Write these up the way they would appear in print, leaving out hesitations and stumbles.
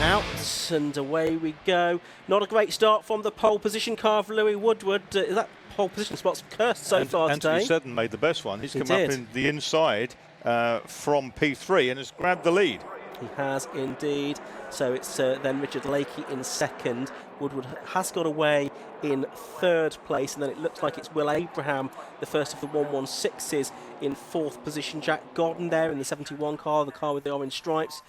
out, and away we go. Not a great start from the pole position car of Louis Woodward. That pole position spot's cursed so far today. Anthony Seddon made the best one. He's come up in the inside from P3 and has grabbed the lead. He has indeed. So it's then Richard Lakey in second. Woodward has got away in third place, and then it looks like it's Will Abraham, the first of the 116s, in fourth position. Jack Godden there in the 71 car, the car with the orange stripes,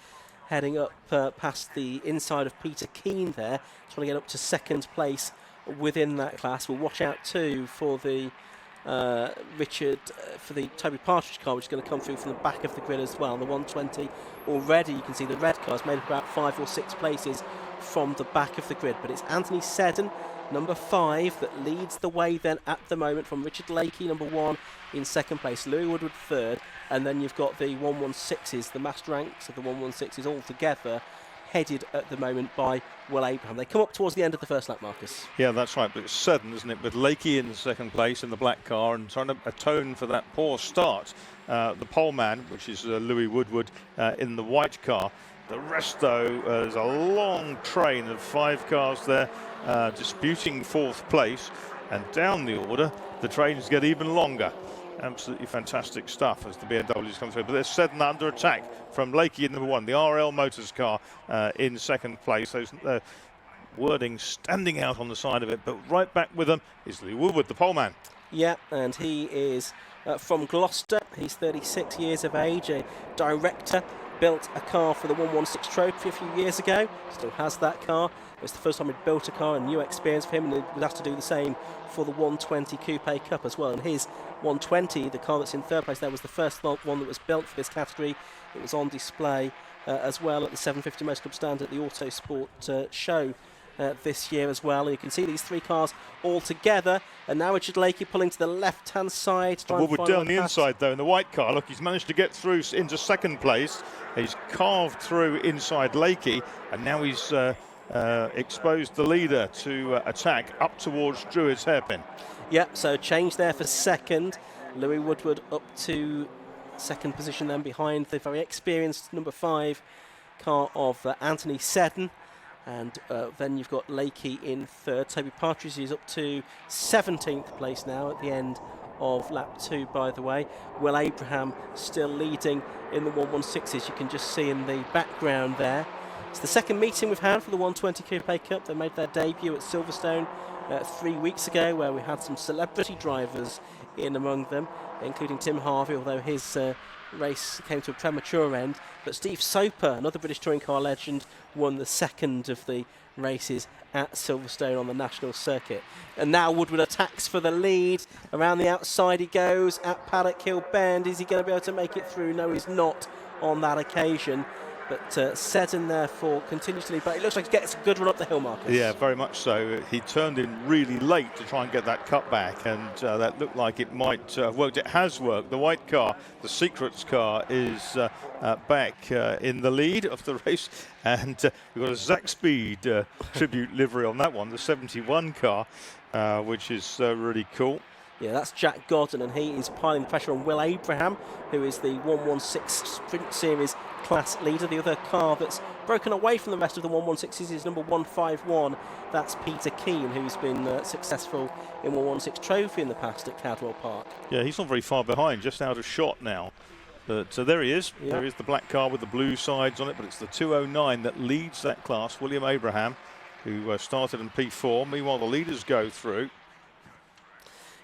heading up past the inside of Peter Keane there, trying to get up to second place within that class. We'll watch out too for the for the Toby Partridge car, which is going to come through from the back of the grid as well. The 120 already, you can see the red car is made up about 5 or 6 places from the back of the grid, but it's Anthony Seddon, number 5, that leads the way then at the moment, from Richard Lakey, number 1, in second place, Louis Woodward third, and then you've got the 116s, the massed ranks of the 116s all together, headed at the moment by Will Abraham. They come up towards the end of the first lap, Marcus. Yeah, that's right, but it's Seddon, isn't it, with Lakey in the second place in the black car and trying to atone for that poor start. The pole man, which is Louis Woodward, in the white car. The rest, though, is a long train of 5 cars there disputing fourth place, and down the order the trains get even longer. Absolutely fantastic stuff as the BMWs come through. But there's Seddon under attack from Lakey in number 1, the RL Motors car in second place. Those wording standing out on the side of it, but right back with them is Lee Woodward, the pole man. Yeah, and he is from Gloucester. He's 36 years of age, a director. Built a car for the 116 Trophy a few years ago, still has that car. It's the first time he'd built a car, a new experience for him, and he would have to do the same for the 120 Coupe Cup as well. And his 120, the car that's in third place there, was the first one that was built for this category. It was on display as well at the 750 Motor Club stand at the Autosport show this year as well. And you can see these 3 cars all together, and now Richard Lakey pulling to the left-hand side. Woodward down the inside though in the white car. Look, he's managed to get through into second place. He's carved through inside Lakey, and now he's exposed the leader to attack up towards Druid's hairpin. Yeah, so change there for second. Louis Woodward up to second position then behind the very experienced number 5 car of Anthony Seddon. And then you've got Lakey in third. Toby Partridge is up to 17th place now at the end of lap 2, by the way. Will Abraham still leading in the 116s. You can just see in the background there. It's the second meeting we've had for the 120 Coupe Cup. They made their debut at Silverstone 3 weeks ago, where we had some celebrity drivers in among them, including Tim Harvey, although his race came to a premature end. But Steve Soper, another British touring car legend, won the second of the races at Silverstone on the national circuit. And now Woodward attacks for the lead. Around the outside he goes at Paddock Hill Bend. Is he going to be able to make it through? No, he's not on that occasion. But Seddon therefore continues to lead, but it looks like he gets a good run up the hill, Marcus. Yeah, very much so. He turned in really late to try and get that cut back, and that looked like it might have worked. It has worked. The white car, the Secrets car, is back in the lead of the race, and we've got a Zach Speed tribute livery on that one, the 71 car, which is really cool. Yeah, that's Jack Godden, and he is piling the pressure on Will Abraham, who is the 116 Sprint Series class leader. The other car that's broken away from the rest of the 116s is number 151. That's Peter Keane, who's been successful in 116 Trophy in the past at Cadwell Park. Yeah, he's not very far behind, just out of shot now. But there he is. Yep. There is the black car with the blue sides on it, but it's the 209 that leads that class, William Abraham, who started in P4. Meanwhile, the leaders go through.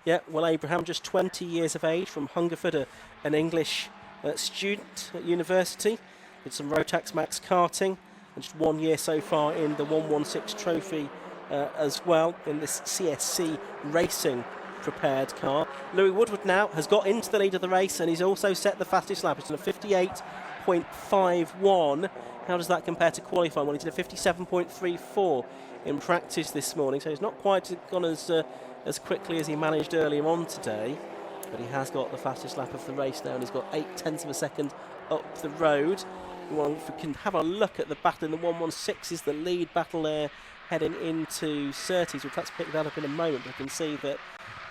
Yeah, Will Abraham, just 20 years of age, from Hungerford, an English student at university. Did some Rotax Max karting, and just 1 year so far in the 116 Trophy as well, in this CSC Racing prepared car. Louis Woodward now has got into the lead of the race, and he's also set the fastest lap. It's on a 58.51. How does that compare to qualifying? Well, he did a 57.34 in practice this morning, so he's not quite gone as quickly as he managed earlier on today, but he has got the fastest lap of the race now, and he's got 0.8 of a second up the road. Well, if we can have a look at the battle in the 116 is the lead battle there heading into Surtees. We'll perhaps pick that up in a moment, but we can see that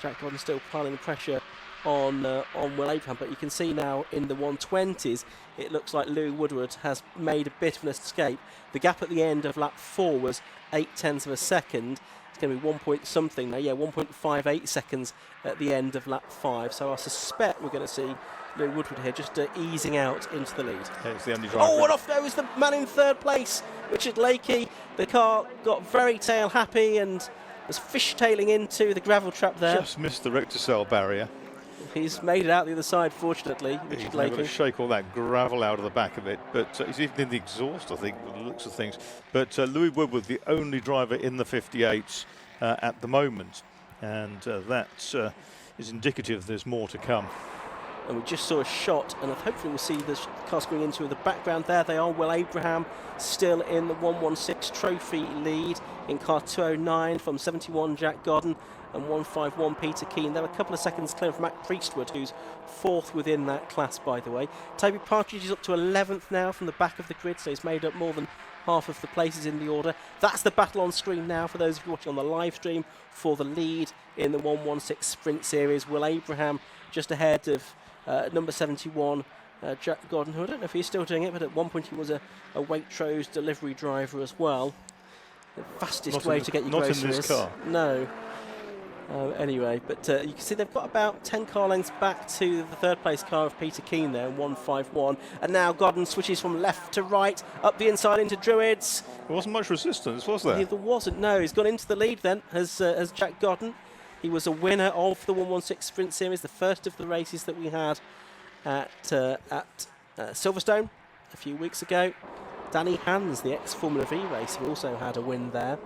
Jack Gordon still piling the pressure on Will Abraham, but you can see now in the 120s it looks like Louis Woodward has made a bit of an escape. The gap at the end of lap 4 was 0.8 of a second. It's going to be 1 point something now, 1.58 seconds at the end of lap 5. So I suspect we're going to see Louis Woodward here just easing out into the lead. Yeah, it's the only driver. Oh, and off goes the man in third place, Richard Lakey. The car got very tail happy and was fishtailing into the gravel trap there. Just missed the rector cell barrier. He's made it out the other side, fortunately, Richard He's able to Lakey. shake all that gravel out of the back of it, but he's even in the exhaust, I think, by the looks of things. But Louis Woodward, the only driver in the 58s at the moment, and that is indicative there's more to come. And we just saw a shot, and hopefully we'll see the cars going into the background there. They are. Will Abraham still in the 116 trophy lead in car 209 from 71 Jack Gordon and 151 Peter Keane. They're a couple of seconds clear from Matt Priestwood, who's fourth within that class, by the way. Toby Partridge is up to 11th now from the back of the grid, so he's made up more than half of the places in the order. That's the battle on screen now for those of you watching on the live stream for the lead in the 116 Sprint Series. Will Abraham just ahead of number 71, Jack Gordon, who I don't know if he's still doing it, but at one point he was a Waitrose delivery driver as well. The fastest way to get your groceries. Not in this car. No. Anyway, but you can see they've got about 10 car lengths back to the third place car of Peter Keane there in 151. And now Gordon switches from left to right, up the inside into Druids. There wasn't much resistance, was there? There wasn't, no. He's gone into the lead then as Jack Gordon. He was a winner of the 116 Sprint Series, the first of the races that we had at Silverstone a few weeks ago. Danny Hans, the ex-Formula V racer, also had a win there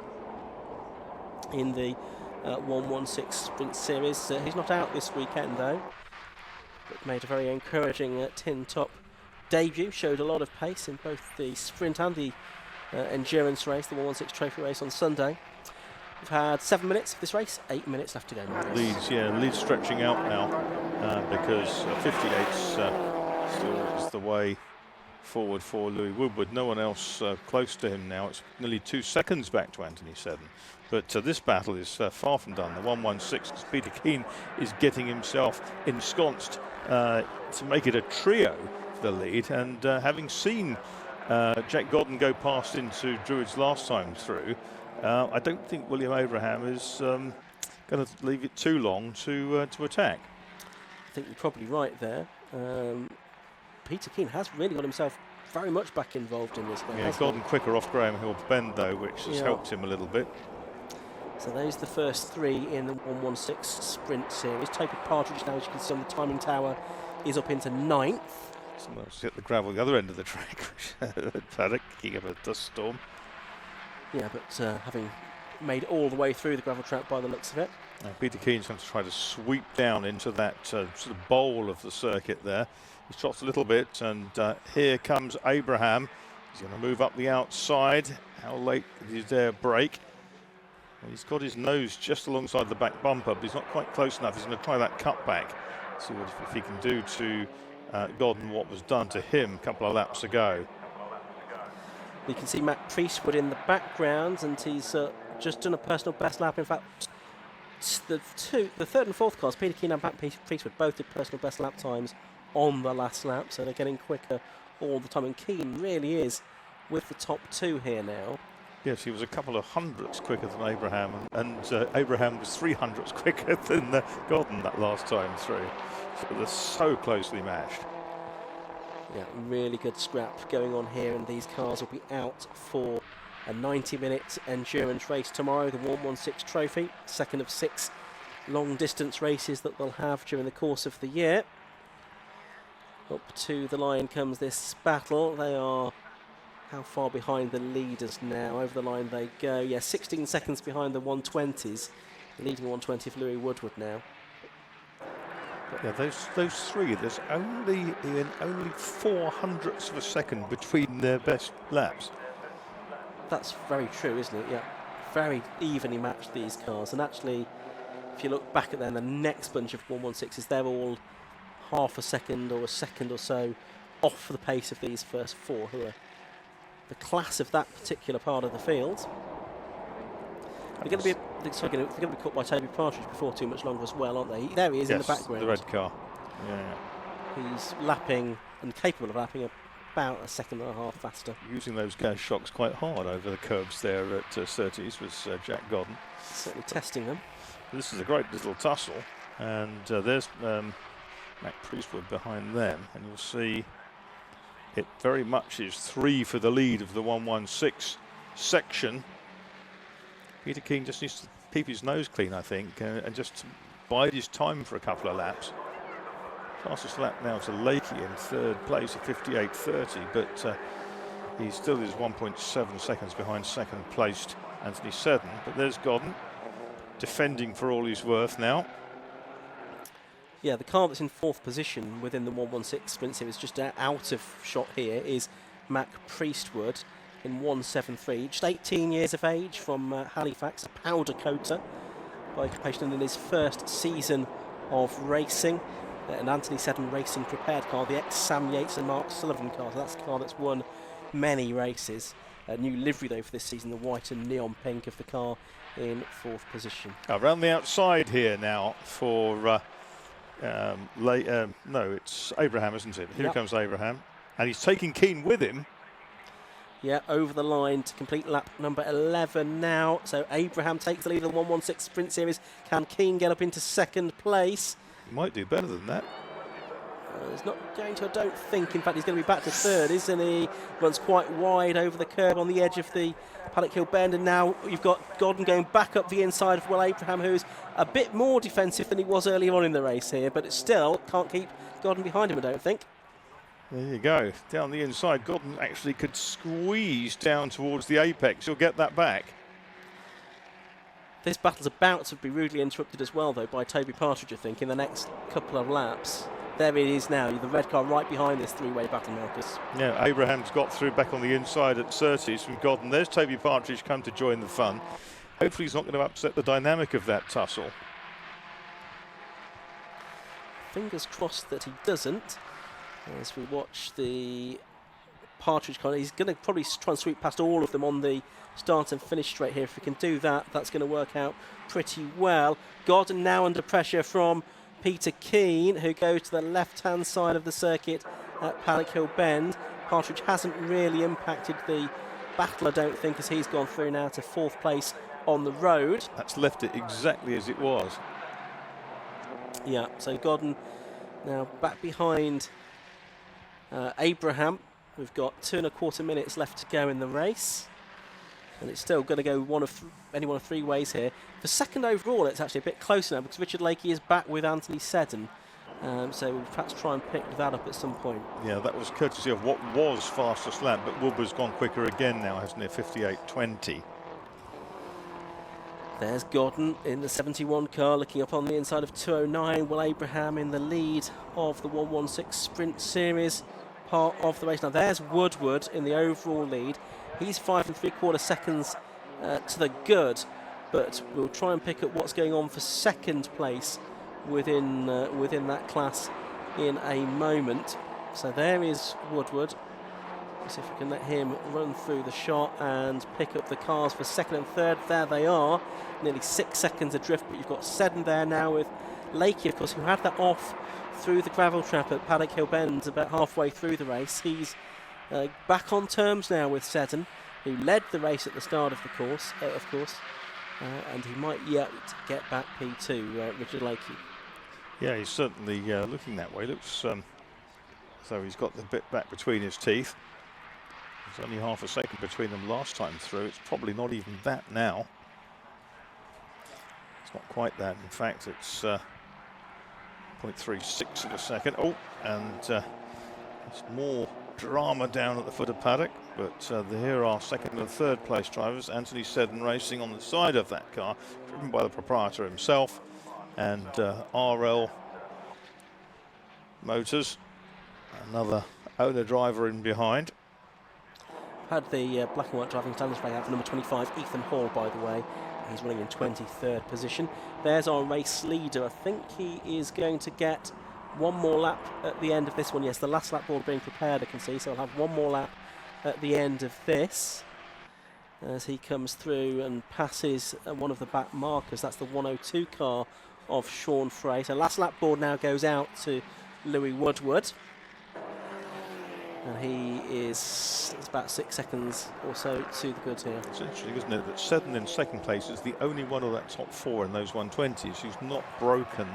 in the 116 Sprint Series. He's not out this weekend though, but made a very encouraging tin top debut. Showed a lot of pace in both the sprint and the endurance race, the 116 trophy race on Sunday. We've had 7 minutes of this race, 8 minutes left to go. Leeds stretching out now because 58's still is the way forward for Louis Woodward. No one else close to him now. It's nearly 2 seconds back to Anthony Seddon. But this battle is far from done. The 116, because Peter Keane is getting himself ensconced to make it a trio for the lead. And having seen Jack Gordon go past into Druids last time through, I don't think William Abraham is going to leave it too long to attack. I think you're probably right there. Peter Keane has really got himself very much back involved in this now. Yeah, Gordon quicker off Graham Hill bend though, which has helped him a little bit. So those are the first 3 in the 116 Sprint Series. Toby Partridge now, as you can see on the timing tower, is up into 9th. Someone else hit the gravel at the other end of the track. Paddock kicking up a dust storm. Yeah, but having made all the way through the gravel track by the looks of it. Now Peter Keane's going to try to sweep down into that sort of bowl of the circuit there. He trots a little bit, and here comes Abraham. He's going to move up the outside. How late did he brake? Well, he's got his nose just alongside the back bumper, but he's not quite close enough. He's going to try that cutback. See if he can do to Gordon what was done to him a couple of laps ago. You can see Matt Priestwood in the background, and he's just done a personal best lap. In fact, the third and fourth cars, Peter Keane and Matt Priestwood, both did personal best lap times on the last lap, so they're getting quicker all the time. And Keane really is with the top 2 here now. Yes, he was a couple of hundredths quicker than Abraham, and Abraham was 300ths quicker than Gordon that last time through. So they're so closely matched. Yeah, really good scrap going on here, and these cars will be out for a 90-minute endurance race tomorrow, the 116 Trophy, second of 6 long-distance races that they'll have during the course of the year. Up to the line comes this battle. They are how far behind the leaders now? Over the line they go. Yeah, 16 seconds behind the 120s. The leading 120 of Louis Woodward now. Yeah, those 3. There's only 400ths of a second between their best laps. That's very true, isn't it? Yeah, very evenly matched, these cars. And actually, if you look back at them, the next bunch of 116s, they're all half a second or a second or so off the pace of these first 4, who are the class of that particular part of the field. They're going to be they're going to be caught by Toby Partridge before too much longer as well, aren't they? There he is in the background. The red car. Yeah. He's lapping and capable of lapping about a second and a half faster. Using those gas shocks quite hard over the curbs there at Surtees was Jack Godden. Certainly testing them. This is a great little tussle, and there's Mac Priestwood behind them, and you'll see it very much is 3 for the lead of the 116 section. Peter Keane just needs to keep his nose clean, I think, and just bide his time for a couple of laps. Fastest lap now to Lakey in 3rd place at 58.30, but he still is 1.7 seconds behind 2nd placed Anthony Seddon. But there's Godden defending for all he's worth now. Yeah, the car that's in 4th position within the 116 sprint series, just out of shot here, is Mac Priestwood in 173, just 18 years of age, from Halifax, a powder coater by occupation in his first season of racing. An Anthony Seddon racing prepared car, the ex-Sam Yates and Mark Sullivan car. So that's a car that's won many races. A new livery though for this season, the white and neon pink of the car in 4th position. Around the outside here now for no, it's Abraham, isn't it? Here comes Abraham, and he's taking Keane with him. Yeah, over the line to complete lap number 11 now. So Abraham takes the lead of the 116 sprint series. Can Keane get up into 2nd place? He might do better than that. He's not going to, I don't think. In fact, he's going to be back to 3rd, isn't he? Runs quite wide over the curb on the edge of the Paddock Hill bend, and now you've got Godden going back up the inside of Will Abraham, who's a bit more defensive than he was earlier on in the race here, but it still can't keep Godden behind him, I don't think. There you go. Down the inside, Godden actually could squeeze down towards the apex. He'll get that back. This battle's about to be rudely interrupted as well, though, by Toby Partridge, I think, in the next couple of laps. There it is now, the red car right behind this 3-way battle, Marcus. Yeah, Abraham's got through back on the inside at Surtees from Godden. There's Toby Partridge come to join the fun. Hopefully he's not going to upset the dynamic of that tussle. Fingers crossed that he doesn't. As we watch the Partridge car, he's going to probably try and sweep past all of them on the start and finish straight here. If we can do that, that's going to work out pretty well. Godden now under pressure from Peter Keane, who goes to the left-hand side of the circuit at Paddock Hill Bend. Partridge hasn't really impacted the battle, I don't think, as he's gone through now to 4th place on the road. That's left it exactly as it was. Yeah, so Godden now back behind Abraham. We've got 2.25 minutes left to go in the race, and it's still going to go any one of 3 ways here. For 2nd overall, it's actually a bit closer now because Richard Lakey is back with Anthony Seddon, so we'll perhaps try and pick that up at some point. Yeah, that was courtesy of what was fastest lap, but Woodward's gone quicker again now, hasn't it? 58.20. There's Godden in the 71 car looking up on the inside of 209. Will Abraham in the lead of the 116 sprint series part of the race. Now there's Woodward in the overall lead. He's 5 3/4 seconds to the good, but we'll try and pick up what's going on for 2nd place within that class in a moment. So there is Woodward. Let's see if we can let him run through the shot and pick up the cars for 2nd and 3rd. There they are, nearly 6 seconds adrift, but you've got Seddon there now with Lakey, of course, who had that off through the gravel trap at Paddock Hill Bend about halfway through the race. He's back on terms now with Seddon, who led the race at the start of the course, and he might yet get back P2, Richard Lakey. Yeah, he's certainly looking that way. Looks so he's got the bit back between his teeth. There's only half a second between them last time through. It's probably not even that now. It's not quite that. In fact, it's 0.36 of a second. Oh, and there's more drama down at the foot of paddock. But here are 2nd and 3rd place drivers. Anthony Seddon racing on the side of that car, driven by the proprietor himself, and RL Motors, another owner driver in behind. Had the black and white driving standards flag out for number 25, Ethan Hall, by the way. He's running in 23rd position. There's our race leader. I think he is going to get one more lap at the end of this one. Yes, the last lap board being prepared, I can see, so I'll have one more lap at the end of this. as he comes through and passes one of the back markers. That's the 102 car of Sean Frey. So last lap board now goes out to Louis Woodward. And he is about 6 seconds or so to the good here. It's interesting, isn't it, that Seddon in second place is the only one of that top 4 in those 120s who's not broken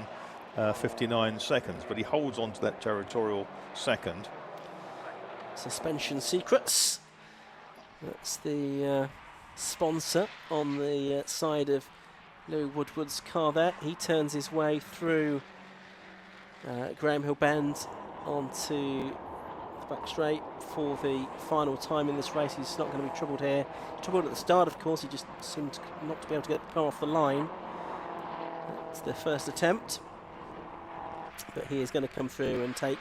59 seconds, but he holds on to that territorial second. Suspension Secrets. That's the sponsor on the side of Louis Woodward's car there. He turns his way through Graham Hill Bend onto back straight for the final time in this race. He's not going to be troubled here. Troubled at the start, of course. He just seemed not to be able to get the car off the line. It's the first attempt, but he is going to come through and take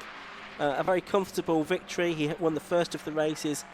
a very comfortable victory. He won the first of the races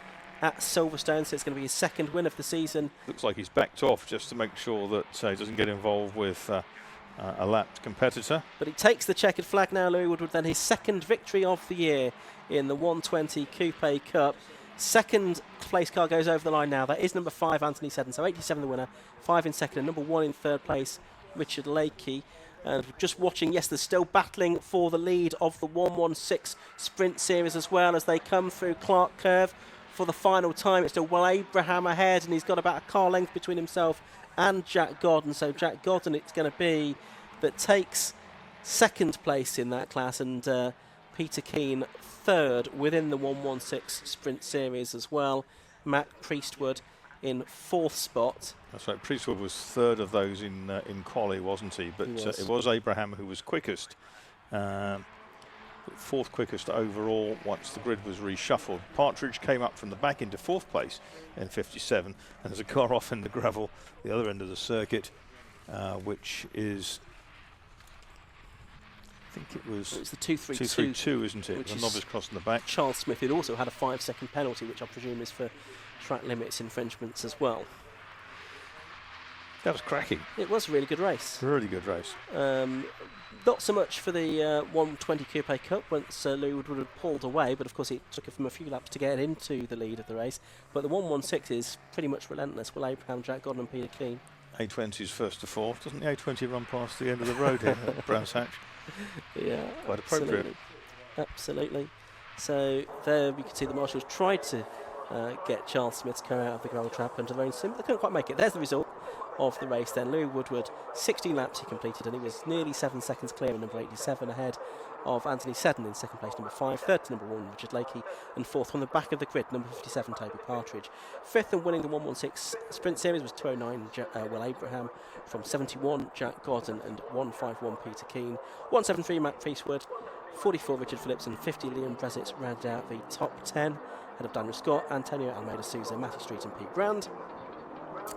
at Silverstone, so it's going to be his second win of the season. Looks like he's backed off just to make sure that he doesn't get involved with a lapped competitor. But he takes the checkered flag now, Louis Woodward, then his second victory of the year in the 120 Coupe Cup. Second place car goes over the line now. That is number 5, Anthony Seddon. So 87 the winner, 5 in second, and number 1 in third place, Richard Lakey. And just watching, yes, they're still battling for the lead of the 116 Sprint Series as well as they come through Clark Curve for the final time. It's still Will Abraham ahead, and he's got about a car length between himself and Jack Godden. So Jack Godden it's going to be that takes second place in that class, and Peter Keane third within the 116 Sprint Series as well. Matt Priestwood in fourth spot. That's right, Priestwood was third of those in quali, wasn't he? But it was Abraham who was quickest. Fourth quickest overall once the grid was reshuffled. Partridge came up from the back into fourth place in 57, and there's a car off in the gravel the other end of the circuit, which is, I think it was the 232, isn't it? The novice crossing the back. Charles Smith, who'd also had a 5-second penalty, which I presume is for track limits infringements as well. That was cracking. It was a really good race. Really good race. Not so much for the 120 Coupe Cup once Louis Woodward had pulled away, but of course it took him a few laps to get into the lead of the race. But the 116 is pretty much relentless. Will Abraham, Jack Godden and Peter Keane. A20's first to fourth. Doesn't the A20 run past the end of the road here at Brands Hatch? Yeah, quite appropriate. Absolutely. So there we can see the marshals tried to get Charles Smith's car out of the gravel trap under their own sim. They couldn't quite make it. There's the result of the race then. Louis Woodward, 16 laps he completed, and he was nearly 7 seconds clear in number 87, ahead of Anthony Seddon in second place, number 5, third to number 1, Richard Lakey, and fourth on the back of the grid, number 57, Toby Partridge. Fifth and winning the 116 Sprint Series was 209, Will Abraham, from 71, Jack Godden, and 151, Peter Keane. 173, Matt Priestwood, 44, Richard Phillips, and 50, Liam Brezitz rounded out the top 10, ahead of Daniel Scott, Antonio Almeida Souza, Matthew Street, and Pete Brand.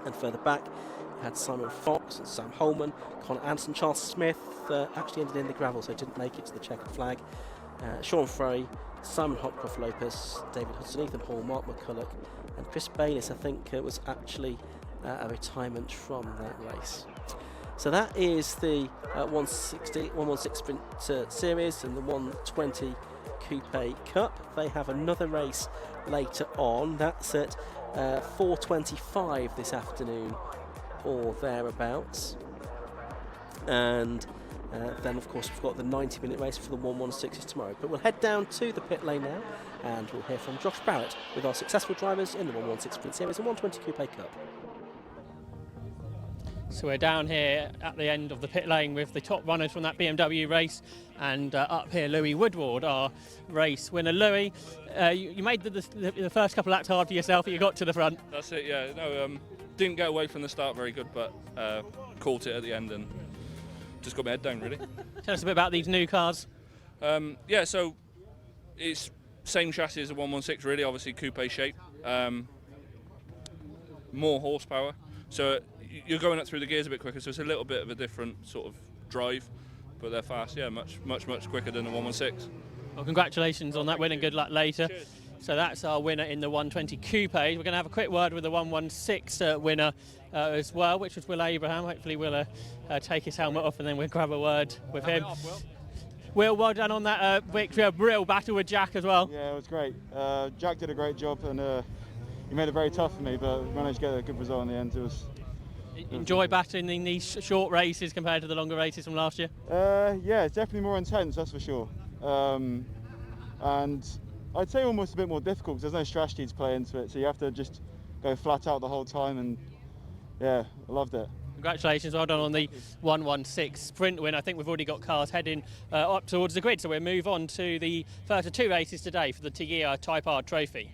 And further back, you had Simon Fox and Sam Holman, Connor Anderson, Charles Smith actually ended in the gravel, so didn't make it to the checkered flag. Sean Frey, Simon Hopcroft Lopez, David Hudson, Ethan Hall, Mark McCulloch, and Chris Bayliss, I think, was actually a retirement from that race. So that is the 116 Sprint Series and the 120 Coupe Cup. They have another race later on. That's at 4:25 this afternoon or thereabouts. And then, of course, we've got the 90-minute race for the 116s tomorrow. But we'll head down to the pit lane now, and we'll hear from Josh Barrett with our successful drivers in the 116 Sprint Series and 120 Coupe Cup. So we're down here at the end of the pit lane with the top runners from that BMW race, and up here Louis Woodward, our race winner. Louis, you made the first couple of laps hard for yourself, but you got to the front. That's it, yeah. No, didn't get away from the start very good, but caught it at the end and just got my head down, really. Tell us a bit about these new cars. Yeah, so it's same chassis as the 116, really, obviously coupe shape. More horsepower. So you're going up through the gears a bit quicker, so it's a little bit of a different sort of drive, but they're fast, yeah, much quicker than the 116. Well, congratulations on that win and good luck later. Cheers. So that's our winner in the 120 Coupe. We're going to have a quick word with the 116 winner as well, which was Will Abraham. Hopefully we'll take his helmet off and then we'll grab a word with him. Will, well done on that victory. A real battle with Jack as well. Yeah, it was great. Jack did a great job, and he made it very tough for me, but managed to get a good result in the end. Enjoy battling in these short races compared to the longer races from last year? Yeah, it's definitely more intense, that's for sure. And I'd say almost a bit more difficult because there's no strategy to play into it, so you have to just go flat out the whole time, and yeah, I loved it. Congratulations, well done on the 1:16 sprint win. I think we've already got cars heading up towards the grid, so we'll move on to the first of 2 races today for the Tigea Type R Trophy.